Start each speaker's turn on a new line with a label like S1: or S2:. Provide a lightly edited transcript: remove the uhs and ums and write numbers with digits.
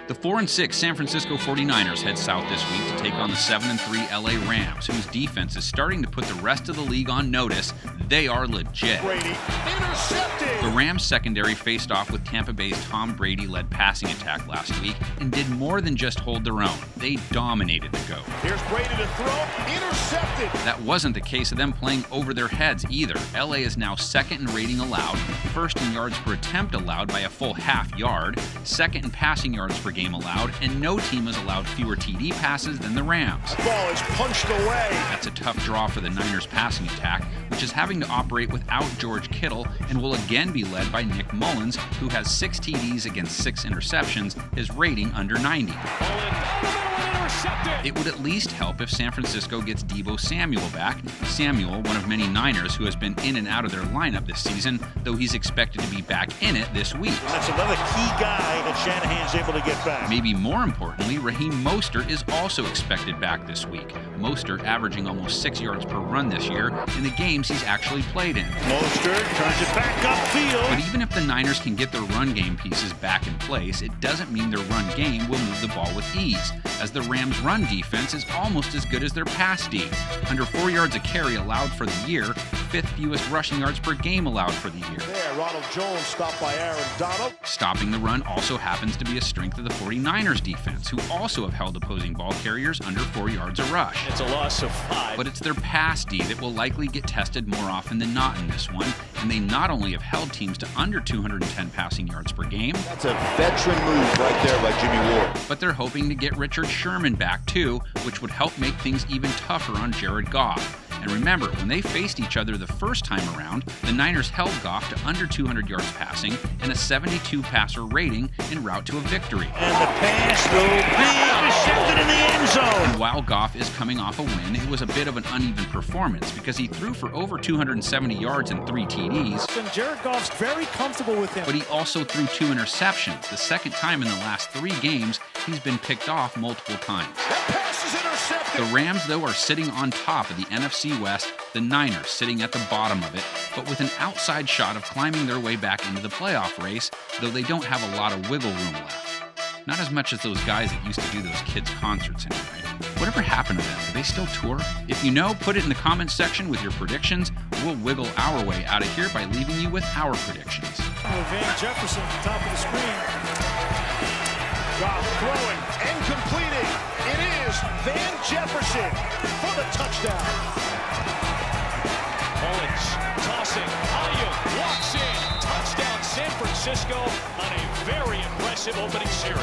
S1: The 4-6 San Francisco 49ers head south this week to take on the 7-3 LA Rams, whose defense is starting to put the rest of the league on notice. They are legit.
S2: Brady intercepted.
S1: The Rams secondary faced off with Tampa Bay's Tom Brady-led passing attack last week and did more than just hold their own. They dominated the go.
S2: Here's Brady to throw. Intercepted.
S1: That wasn't the case of them playing over their heads either. LA is now second in rating allowed, first in yards per attempt allowed by a full half yard, second in passing yards per game allowed, and no team has allowed fewer TD passes than the Rams.
S2: The ball is punched away.
S1: That's a tough draw for the Niners passing attack, which is having to operate without George Kittle and will again be led by Nick Mullens, who has 6 TDs against 6 interceptions, his rating under 90. It would at least help if San Francisco gets Deebo Samuel back. Samuel, one of many Niners who has been in and out of their lineup this season, though he's expected to be back in it this week.
S2: That's another key guy that Shanahan's able to get back.
S1: Maybe more importantly, Raheem Mostert is also expected back this week. Mostert averaging almost 6 yards per run this year in the games he's actually played in.
S2: Mostert turns it back upfield.
S1: But even if the Niners can get their run game pieces back in place, it doesn't mean their run game will move the ball with ease, as the Rams' run defense is almost as good as their pass D. Under 4 yards a carry allowed for the year, 5th fewest rushing yards per game allowed for the year.
S2: There, Ronald Jones stopped by Aaron Donald.
S1: Stopping the run also happens to be a strength of the 49ers defense, who also have held opposing ball carriers under 4 yards a rush.
S2: It's a loss of 5.
S1: But it's their pass D that will likely get tested more often than not in this one, and they not only have held teams to under 210 passing yards per game.
S2: That's a veteran move right there by Jimmy Ward.
S1: But they're hoping to get Richard Sherman back too, which would help make things even tougher on Jared Goff. And remember, when they faced each other the first time around, the Niners held Goff to under 200 yards passing and a 72 passer rating en route to a victory.
S2: And the pass will be intercepted in the end zone.
S1: And while Goff is coming off a win, it was a bit of an uneven performance because he threw for over 270 yards and 3 TDs.
S3: And Jared Goff's very comfortable with him.
S1: But he also threw 2 interceptions, the second time in the last 3 games he's been picked off multiple times.
S2: That pass is intercepted.
S1: The Rams, though, are sitting on top of the NFC West, the Niners sitting at the bottom of it, but with an outside shot of climbing their way back into the playoff race, though they don't have a lot of wiggle room left. Not as much as those guys that used to do those kids' concerts anyway. Whatever happened to them? Do they still tour? If you know, put it in the comments section with your predictions. We'll wiggle our way out of here by leaving you with our predictions.
S3: Van Jefferson at the top of the screen.
S2: Goff throwing and completing. It is Van Jefferson for the touchdown.
S4: Mullens tossing. Ayuk walks in. Touchdown San Francisco on a very impressive opening series.